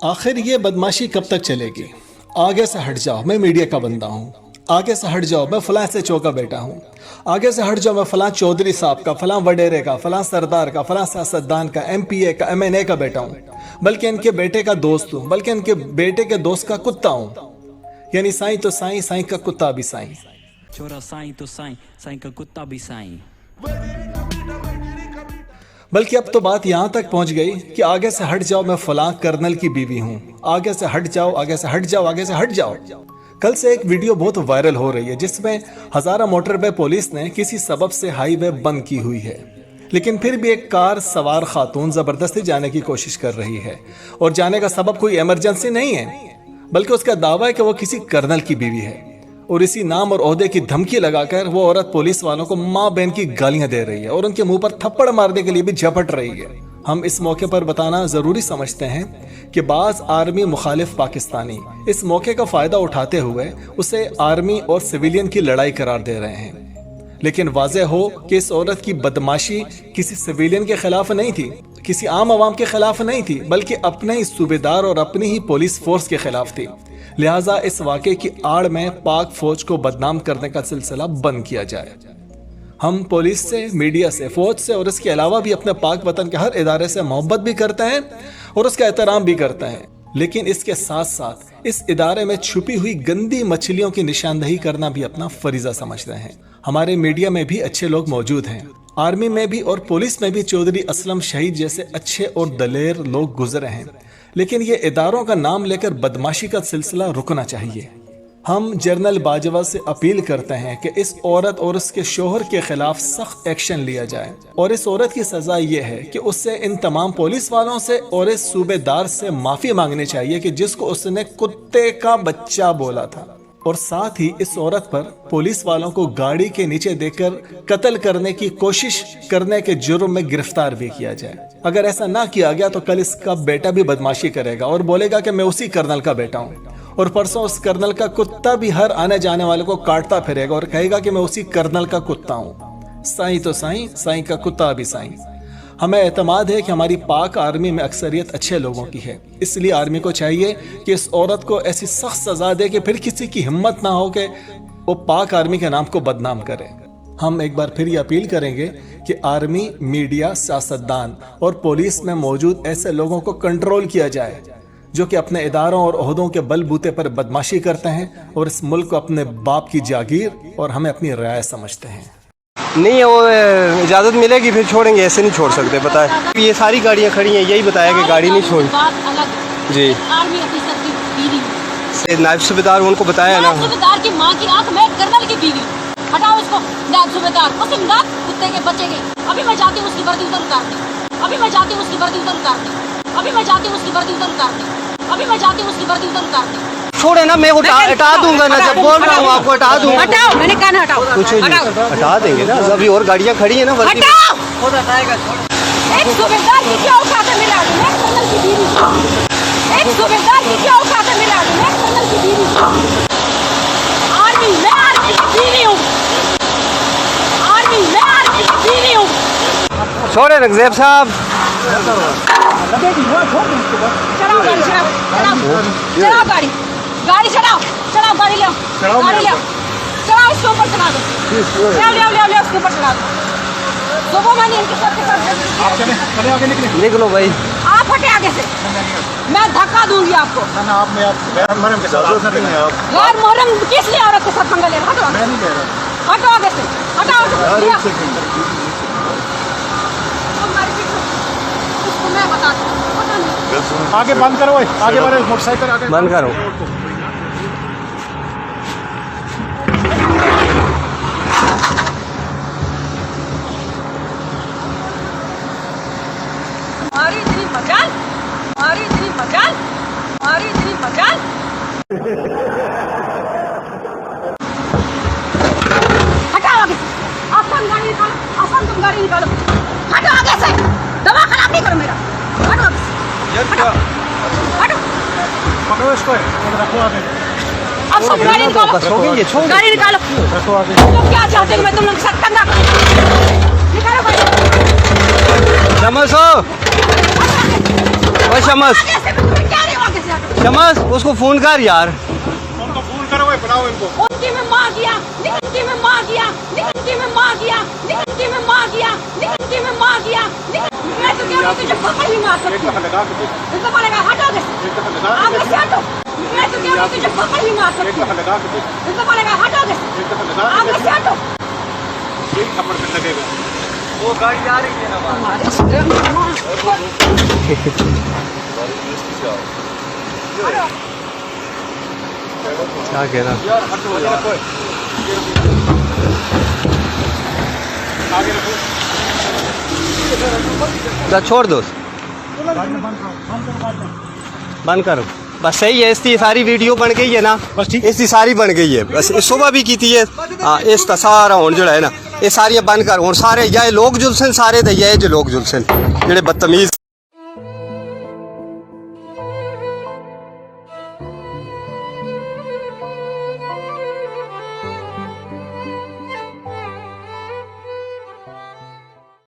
आखिर ये बदमाशी कब तक चलेगी? आगे से हट जाओ, मैं मीडिया का बंदा हूँ। आगे से हट जाओ, मैं फलां से चौ का बेटा हूँ। आगे से हट जाओ, मैं फलां चौधरी साहब का, फलां वडेरे का, फलां सरदार का, फलां सियासतदान का, MPA का, MNA का बेटा हूँ, बल्कि इनके बेटे का दोस्त हूँ, बल्कि इनके बेटे के दोस्त का कुत्ता हूँ। यानी साईं तो साईं, साईं का कुत्ता भी साईं। छोरा साईं तो साईं, साईं का कुत्ता भी साईं। बल्कि अब तो बात यहाँ तक पहुँच गई कि आगे से हट जाओ, मैं फलां कर्नल की बीवी हूँ। आगे से हट जाओ, आगे से हट जाओ, आगे से हट जाओ। कल से एक वीडियो बहुत वायरल हो रही है जिसमें हजारा मोटरवे पुलिस ने किसी सबब से हाईवे बंद की हुई है, लेकिन फिर भी एक कार सवार खातून जबरदस्ती जाने की कोशिश कर रही है। और जाने का सबब कोई इमरजेंसी नहीं है, बल्कि उसका दावा है कि वो किसी कर्नल की बीवी है। और इसी नाम और ओहदे की धमकी लगाकर वो औरत पुलिस वालों को माँ बहन की गालियां दे रही है और उनके मुंह पर थप्पड़ मारने के लिए भी झपट रही है। हम इस मौके पर बताना जरूरी समझते हैं कि बाज आर्मी मुखालिफ पाकिस्तानी इस मौके का फायदा उठाते हुए उसे आर्मी और सिविलियन की लड़ाई करार दे रहे हैं। लेकिन वाज़ेह हो कि इस औरत की बदमाशी किसी सिविलियन के खिलाफ नहीं थी, किसी आम आवाम के खिलाफ नहीं थी, बल्कि अपने ही सूबेदार और अपनी ही पुलिस फोर्स के खिलाफ थी। लिहाजा इस वाक़े की आड़ में पाक फौज को बदनाम करने का सिलसिला बंद किया जाए। हम पुलिस से, मीडिया से, फौज से और इसके अलावा भी अपने पाक वतन के हर इदारे से मोहब्बत भी करते हैं और उसका एहतराम भी करते हैं, लेकिन इसके साथ साथ इस इदारे में छुपी हुई गंदी मछलियों की निशानदही करना भी अपना फरीजा समझते हैं। हमारे मीडिया में भी अच्छे लोग मौजूद हैं, आर्मी में भी और पुलिस में भी चौधरी असलम शहीद जैसे अच्छे और दलेर लोग गुजरे हैं, लेकिन ये इदारों का नाम लेकर बदमाशी का सिलसिला रुकना चाहिए। हम जनरल बाजवा से अपील करते हैं कि इस औरत और उसके शोहर के खिलाफ सख्त एक्शन लिया जाए और इस औरत की सजा ये है कि उससे इन तमाम पुलिस वालों से और इस सूबेदार से माफी मांगनी चाहिए कि जिसको उसने कुत्ते का बच्चा बोला था। और साथ ही इस औरत पर पुलिस वालों को गाड़ी के नीचे देकर कत्ल करने की कोशिश करने के जुर्म में गिरफ्तार भी किया जाए। अगर ऐसा ना किया गया तो कल इसका बेटा भी बदमाशी करेगा और बोलेगा कि मैं उसी कर्नल का बेटा हूँ, और परसों उस कर्नल का कुत्ता भी हर आने जाने वाले को काटता फिरेगा और कहेगा कि मैं उसी कर्नल का कुत्ता हूँ। साईं तो साईं, साईं का कुत्ता भी साईं। हमें एतमाद है कि हमारी पाक आर्मी में अक्सरियत अच्छे लोगों की है, इसलिए आर्मी को चाहिए कि इस औरत को ऐसी सख्त सजा दे कि फिर किसी की हिम्मत ना हो कि वो पाक आर्मी के नाम को बदनाम करे। हम एक बार फिर ये अपील करेंगे कि आर्मी, मीडिया, सियासतदान और पुलिस में मौजूद ऐसे लोगों को कंट्रोल किया जाए जो कि अपने इदारों और ओहदों के बलबूते पर बदमाशी करते हैं और इस मुल्क को अपने बाप की जागीर और हमें अपनी रियायत समझते हैं। नहीं, वो इजाज़त मिलेगी फिर छोड़ेंगे, ऐसे नहीं छोड़ सकते। बताए ये सारी गाड़ियाँ खड़ी हैं, यही बताया कि गाड़ी नहीं छोड़ जी। आर्मी ऑफिसर की बीवी, नायब सूबेदार उनको बताया ना, सूबेदार की माँ की आंख में कर्नल की बीवी। हटाओ इसको, नायब सूबेदार उस इमदाद कुत्ते के बच्चे के। अभी मैं जाती हूँ उसकी वर्दी उतर उतारती, अभी मैं जाती हूँ उसकी वर्दी उतर उतारती, अभी मैं जाती हूँ उसकी वर्दी उतर उतारती, अभी मैं जाती हूँ उसकी वर्दी उतर उतारती। छोड़े ना, मैं हटा दूंगा ना, जब बोल रहा हूँ आपको हटा दूंगा। हटाओ, मैंने कहा ना हटाओ, कुछ हटा देंगे ना, अभी और गाड़ियाँ खड़ी है ना। हटाओ, एक सूबेदार की क्या औकात है मेरे आगे, मैं कर्नल की बीवी हूँ। एक सूबेदार की क्या औकात है मेरे आगे, मैं कर्नल की बीवी हूँ। आर्मी, मैं आर्मी की बीवी हूँ। आर्मी, मैं आर्मी की बीवी हूँ। छोड़े रगज़ेब साहब, चलाओ गाड़ी, चलाओ गाड़ी, गाड़ी चलाओ, चलाओ गाड़ी, ले गाड़ी, ले चलाओ, इसके ऊपर चला दो, ले उसके ऊपर चला दो। सुबह मैंने इनके साथ निकलो भाई, आप हटे आगे से, मैं धक्का दूंगी आपको। गैर मोहरम किस लिए औरत के साथ पंगा ले रहा? हटो आगे से, हटाओ। मैं बता दूं, आगे बंद करो, आगे वाले मोटरसाइकिल आगे बंद करो। हमारी इतनी मजाल, हमारी इतनी मजाल, हमारी इतनी मजाल। हटाओ आगे से, आसान गाड़ी निकालो, आसान तुम गाड़ी निकालो। हटो आगे से, दवा खराब नहीं करो मेरा। हटो आगे से, हटो, हटो। पकड़ो इसको, रखो आगे। अब सब गाड़ी निकालो, गाड़ी निकालो। रखो आगे। तुम क्या चाहते हो मैं तुम लोग के साथ कंधा करूं? निकालो गाड़ी। शमस हो, ओ शमस, आगे से, तुम्हें क्या नहीं हुआ? शमास उसको फोन कर यार। उनको फोन करो, बुलाओ इनको। उनकी में मार दिया, निकलती में मार दिया, निकलती में मार दिया, निकलती में मार दिया, निकलती में मार दिया। मैं तो क्या तुझे पकड़ भी मार सकती हूँ। इस दफा लगा हटो आगे से हटो। मैं तो क्या तुझे पकड़ भी मार सकती हूँ। इस दफा लगा हटो आगे से हटो। वो गाड़ी जा रही है ना क्या कह रहा छोड़ दो बंद करो बस सही है। इसकी सारी वीडियो बन गई है ना, बस ठीक। इसकी सारी बन गई है। बस सुबह भी की थी ये। हाँ इसका सारा हुन जो है ना ये सारी बंद कर। और सारे या लोग जुलसन सारे तो ये जो लोग जुलसन जेडे बदतमीज